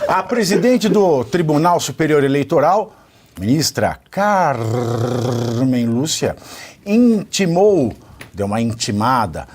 A presidente do Tribunal Superior Eleitoral, ministra Carmen Lúcia, deu uma intimada,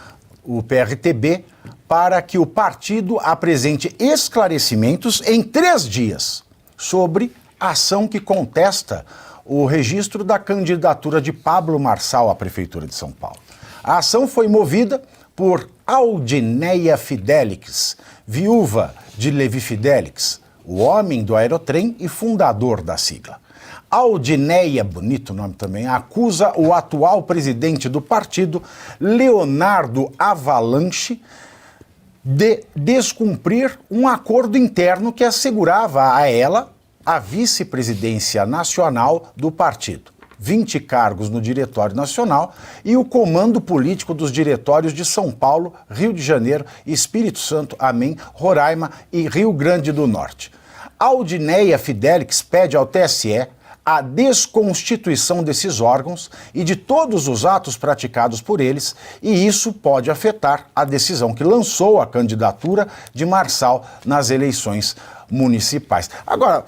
o PRTB para que o partido apresente esclarecimentos em 3 dias sobre a ação que contesta o registro da candidatura de Pablo Marçal à Prefeitura de São Paulo. A ação foi movida por Aldineia Fidelix, viúva de Levi Fidelix, o homem do Aerotrem e fundador da sigla. Aldineia, bonito nome também, acusa o atual presidente do partido, Leonardo Avalanche, de descumprir um acordo interno que assegurava a ela a vice-presidência nacional do partido, 20 cargos no Diretório Nacional e o comando político dos diretórios de São Paulo, Rio de Janeiro, Espírito Santo, Amém, Roraima e Rio Grande do Norte. Aldineia Fidelix pede ao TSE a desconstituição desses órgãos e de todos os atos praticados por eles, e isso pode afetar a decisão que lançou a candidatura de Marçal nas eleições municipais. Agora,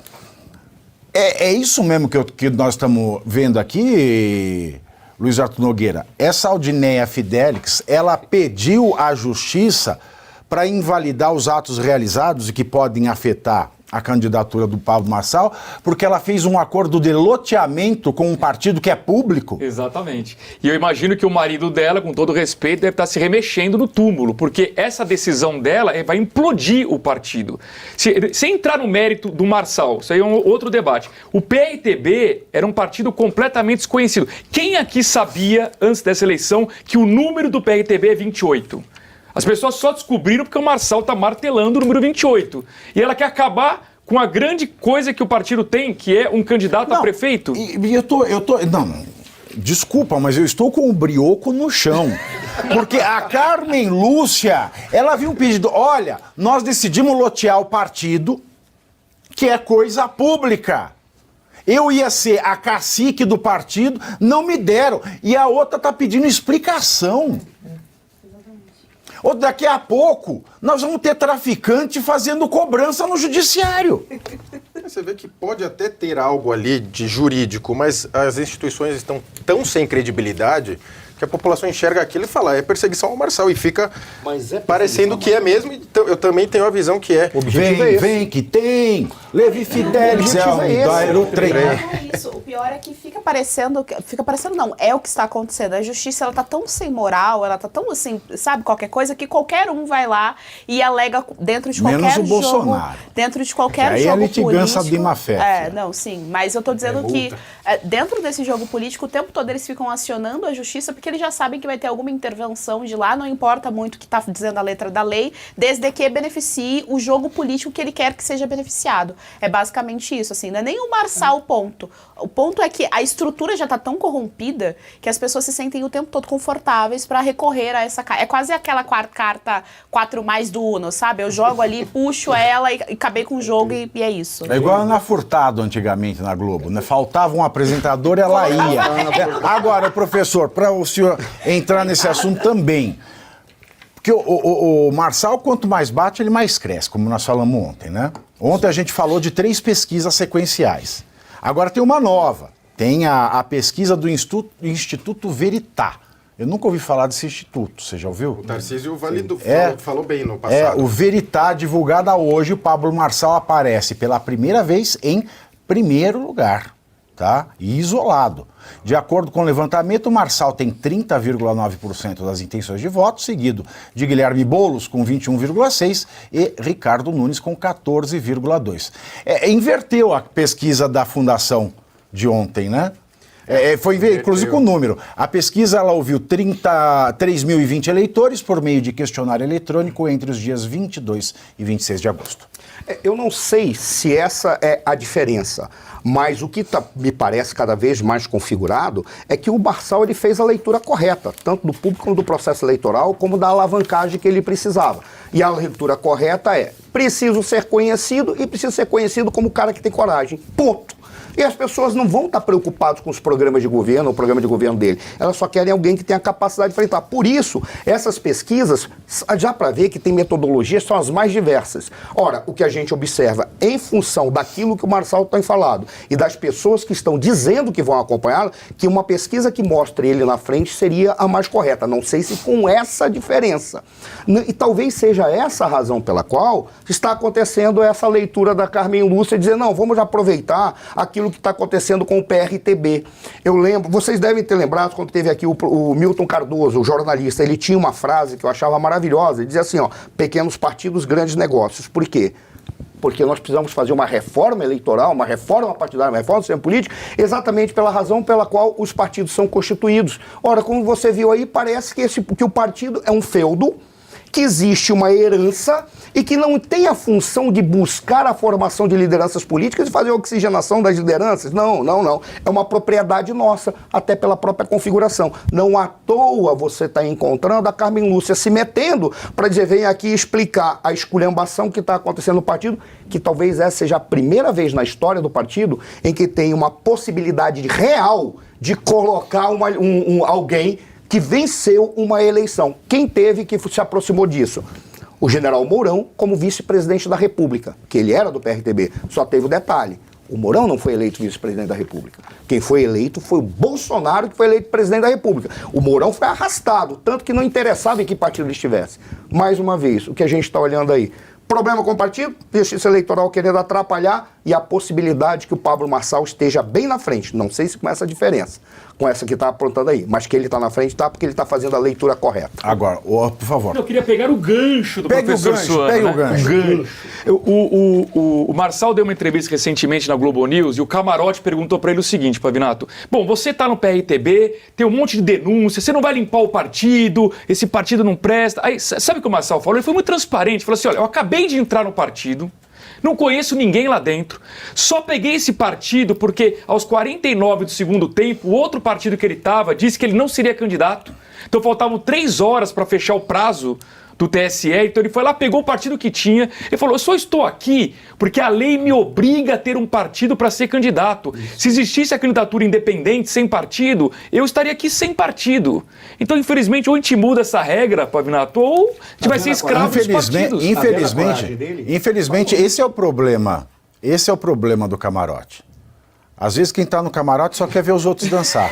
é isso mesmo que nós estamos vendo aqui, Luiz Arthur Nogueira? Essa Aldineia Fidelix, ela pediu à Justiça para invalidar os atos realizados e que podem afetar a candidatura do Pablo Marçal, porque ela fez um acordo de loteamento com um partido que é público. Exatamente. E eu imagino que o marido dela, com todo respeito, deve estar se remexendo no túmulo, porque essa decisão dela vai implodir o partido. Se entrar no mérito do Marçal, isso aí é um outro debate. O PRTB era um partido completamente desconhecido. Quem aqui sabia, antes dessa eleição, que o número do PRTB é 28? As pessoas só descobriram porque o Marçal está martelando o número 28. E ela quer acabar com a grande coisa que o partido tem, que é um candidato a prefeito. Não, desculpa, mas eu estou com o brioco no chão. Porque a Carmen Lúcia, ela viu um pedido, olha, nós decidimos lotear o partido, que é coisa pública. Eu ia ser a cacique do partido, não me deram. E a outra está pedindo explicação. Ou daqui a pouco, nós vamos ter traficante fazendo cobrança no judiciário. Você vê que pode até ter algo ali de jurídico, mas as instituições estão tão sem credibilidade que a população enxerga aquilo e fala, é perseguição ao Marçal, e fica parecendo que é mesmo, então eu também tenho a visão que é. O objetivo é esse. Vem que tem, Levi Fidelix é o Aerotrem. O pior é que fica parecendo não, é o que está acontecendo. A justiça, ela tá tão sem moral, ela tá tão assim, sabe, qualquer coisa, que qualquer um vai lá e alega dentro de qualquer Menos o jogo. Bolsonaro. Dentro de qualquer aí jogo político. Aí a litigância de má fé. Não, sim, mas eu tô dizendo que dentro desse jogo político, o tempo todo eles ficam acionando a justiça, porque eles já sabem que vai ter alguma intervenção de lá, não importa muito o que está dizendo a letra da lei, desde que beneficie o jogo político que ele quer que seja beneficiado. É basicamente isso, assim, não é nem o Marçal o ponto. O ponto é que a estrutura já está tão corrompida que as pessoas se sentem o tempo todo confortáveis para recorrer a essa carta. É quase aquela carta 4+ do Uno, sabe? Eu jogo ali, puxo ela e acabei com o jogo e é isso. É igual a Ana Furtado antigamente na Globo, né? Faltava um apresentador, ela ia. Agora, professor, para o senhor entrar nesse assunto também, porque o Marçal, quanto mais bate, ele mais cresce, como nós falamos ontem, né? Ontem a gente falou de 3 pesquisas sequenciais. Agora tem uma nova, tem a pesquisa do Instituto Veritá. Eu nunca ouvi falar desse instituto, você já ouviu? O Tarcísio falou bem no passado. É, o Veritá, divulgada hoje, o Pablo Marçal aparece pela primeira vez em primeiro lugar, tá? E isolado. De acordo com o levantamento, o Marçal tem 30,9% das intenções de voto, seguido de Guilherme Boulos com 21,6% e Ricardo Nunes com 14,2%. Inverteu a pesquisa da Fundação de ontem, né? Foi inclusive com o número. A pesquisa, ela ouviu 3.020 eleitores por meio de questionário eletrônico entre os dias 22 e 26 de agosto. Eu não sei se essa é a diferença, mas o que me parece cada vez mais configurado é que o Marçal ele fez a leitura correta, tanto do público como do processo eleitoral, como da alavancagem que ele precisava. E a leitura correta é, preciso ser conhecido e preciso ser conhecido como o cara que tem coragem. Ponto. E as pessoas não vão estar preocupadas com os programas de governo, o programa de governo dele. Elas só querem alguém que tenha a capacidade de enfrentar. Por isso, essas pesquisas, já para ver que tem metodologias, são as mais diversas. Ora, o que a gente observa, em função daquilo que o Marçal tem falado e das pessoas que estão dizendo que vão acompanhá-lo, que uma pesquisa que mostre ele na frente seria a mais correta. Não sei se com essa diferença. E talvez seja essa a razão pela qual está acontecendo essa leitura da Carmen Lúcia, dizer, não, vamos aproveitar aquilo que está acontecendo com o PRTB. Eu lembro, vocês devem ter lembrado quando teve aqui o Milton Cardoso, o jornalista, ele tinha uma frase que eu achava maravilhosa, ele dizia assim, ó, pequenos partidos, grandes negócios. Por quê? Porque nós precisamos fazer uma reforma eleitoral, uma reforma partidária, uma reforma do sistema político, exatamente pela razão pela qual os partidos são constituídos. Ora, como você viu aí, parece que o partido é um feudo, que existe uma herança e que não tem a função de buscar a formação de lideranças políticas e fazer a oxigenação das lideranças. Não. É uma propriedade nossa, até pela própria configuração. Não à toa você está encontrando a Carmen Lúcia se metendo para dizer, vem aqui explicar a esculhambação que está acontecendo no partido, que talvez essa seja a primeira vez na história do partido em que tem uma possibilidade real de colocar alguém que venceu uma eleição. Quem teve que se aproximou disso? O general Mourão como vice-presidente da República, que ele era do PRTB. Só teve o detalhe, o Mourão não foi eleito vice-presidente da República. Quem foi eleito foi o Bolsonaro, que foi eleito presidente da República. O Mourão foi arrastado, tanto que não interessava em que partido ele estivesse. Mais uma vez, o que a gente está olhando aí? Problema com o partido, justiça eleitoral querendo atrapalhar e a possibilidade que o Pablo Marçal esteja bem na frente. Não sei se com essa diferença, com essa que está aprontando aí, mas que ele está na frente está porque ele está fazendo a leitura correta. Agora, por favor. Eu queria pegar o gancho do professor Suano. Pega o gancho. O Marçal deu uma entrevista recentemente na Globo News e o Camarote perguntou para ele o seguinte, Pavinato, bom, você está no PRTB, tem um monte de denúncias, você não vai limpar o partido, esse partido não presta. Aí, sabe o que o Marçal falou? Ele foi muito transparente, falou assim, olha, eu acabei de entrar no partido, não conheço ninguém lá dentro, só peguei esse partido porque aos 49 do segundo tempo, o outro partido que ele estava disse que ele não seria candidato, então faltavam 3 horas para fechar o prazo do TSE, então ele foi lá, pegou o partido que tinha e falou, eu só estou aqui porque a lei me obriga a ter um partido para ser candidato. Se existisse a candidatura independente, sem partido, eu estaria aqui sem partido. Então, infelizmente, ou a gente muda essa regra, Pavinato, ou a gente vai ser escravo dos partidos. Infelizmente, esse é o problema. Esse é o problema do camarote. Às vezes quem está no camarote só quer ver os outros dançar.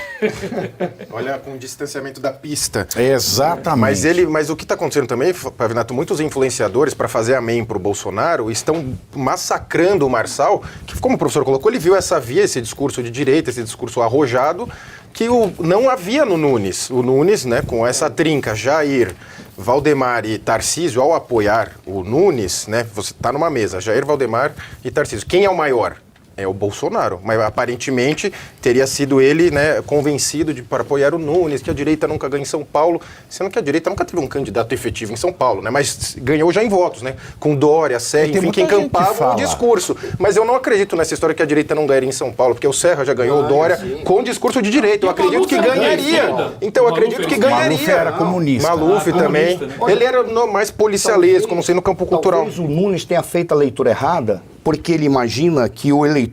Olha, com o distanciamento da pista. Exatamente. Mas o que está acontecendo também, Pavinato, muitos influenciadores, para fazer amém para o Bolsonaro, estão massacrando o Marçal, que, como o professor colocou, ele viu essa via, esse discurso de direita, esse discurso arrojado, que não havia no Nunes. O Nunes, né, com essa trinca, Jair, Valdemar e Tarcísio, ao apoiar o Nunes, né, você está numa mesa, Jair, Valdemar e Tarcísio. Quem é o maior? É o Bolsonaro, mas aparentemente teria sido ele, né, convencido para apoiar o Nunes, que a direita nunca ganha em São Paulo, sendo que a direita nunca teve um candidato efetivo em São Paulo, né, mas ganhou já em votos, né, com Dória, Serra, enfim, que encampavam o discurso. Mas eu não acredito nessa história que a direita não ganharia em São Paulo, porque o Serra já ganhou, o Dória, com discurso de direita. Eu acredito que ganharia. Então, eu acredito que ganharia. Maluf era comunista. Maluf também. Né? Ele era mais policialesco, não sei, no campo cultural. Talvez o Nunes tenha feito a leitura errada, porque ele imagina que o eleitor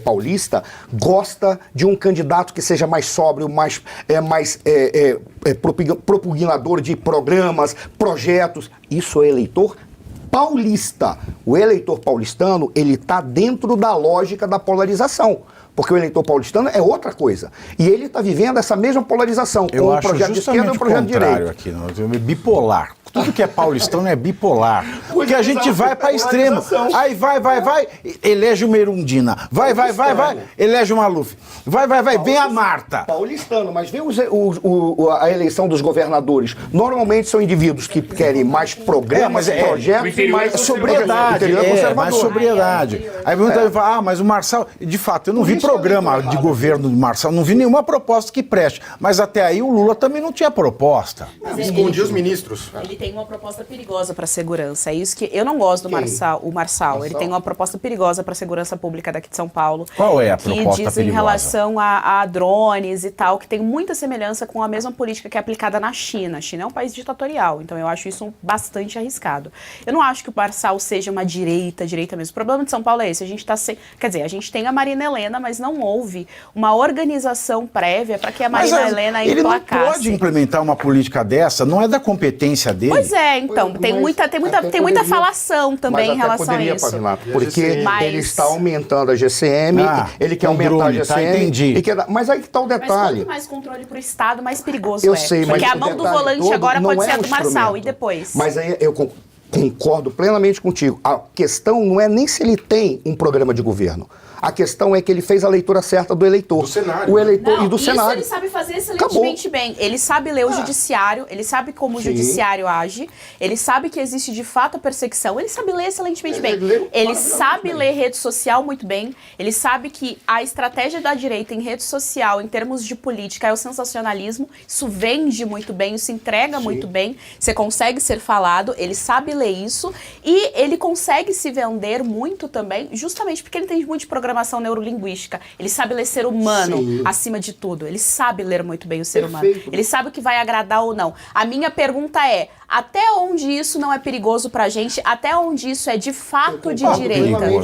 paulista gosta de um candidato que seja mais sóbrio, mais propugnador de programas, projetos. Isso é eleitor paulista. O eleitor paulistano, ele está dentro da lógica da polarização. Porque o eleitor paulistano é outra coisa. E ele está vivendo essa mesma polarização. Eu acho projeto de esquerda e um projeto de direita. aqui, bipolar. Tudo que é paulistano é bipolar. Porque a gente vai para extremo. Aí vai, elege uma Erundina. Vai, elege uma Maluf. Vai, vem a Marta. Paulistano, mas vê a eleição dos governadores. Normalmente são indivíduos que querem mais programas, projetos e mais sobriedade. Mais sobriedade. Aí muita fala, mas o Marçal... De fato, eu não vi programa de governo do Marçal, não vi nenhuma proposta que preste. Mas até aí o Lula também não tinha proposta. Escondia os ministros. Ele tem tem uma proposta perigosa para a segurança. É isso que eu não gosto do Marçal. O Marçal, ele tem uma proposta perigosa para a segurança pública daqui de São Paulo. Qual é a proposta que diz perigosa? Em relação a drones e tal, que tem muita semelhança com a mesma política que é aplicada na China. A China é um país ditatorial, então eu acho isso bastante arriscado. Eu não acho que o Marçal seja uma direita mesmo. O problema de São Paulo é esse. A gente quer dizer, a gente tem a Marina Helena, mas não houve uma organização prévia para que a Marina Helena ele emplacasse. não pode implementar uma política dessa, não é da competência dele. Pois é, então, tem muita falação também em relação a isso. Pavinato, porque Mas- ele está aumentando a GCM, ele quer com aumentar drone, a tá, GCM. entendi. Mas aí que está o Mas detalhe. quanto mais controle para o Estado, mais perigoso Eu é. sei, mas Porque a o mão do detalhe volante todo agora não pode ser é a um do Marçal, instrumento. e depois? Mas aí eu concordo plenamente contigo. A questão não é nem se ele tem um programa de governo. A questão é que ele fez a leitura certa do eleitor. Do cenário. O eleitor Não, e do isso cenário. ele sabe fazer excelentemente bem. Ele sabe ler o judiciário, ele sabe como o Sim. judiciário age, ele sabe que existe de fato a perseguição, ele sabe ler excelentemente bem. leu Ele maravilhosamente sabe bem. ler rede social muito bem, ele sabe que a estratégia da direita em rede social, em termos de política, é o sensacionalismo, isso vende muito bem, isso entrega muito bem, você consegue ser falado, ele sabe ler isso e ele consegue se vender muito também, justamente porque ele tem muito de programação neurolinguística. Ele sabe ler ser humano Sim. acima de tudo. Ele sabe ler muito bem o ser Perfeito. humano. Ele sabe o que vai agradar ou não. A minha pergunta é, até onde isso não é perigoso pra gente? Até onde isso é de fato de concordo direita? plenamente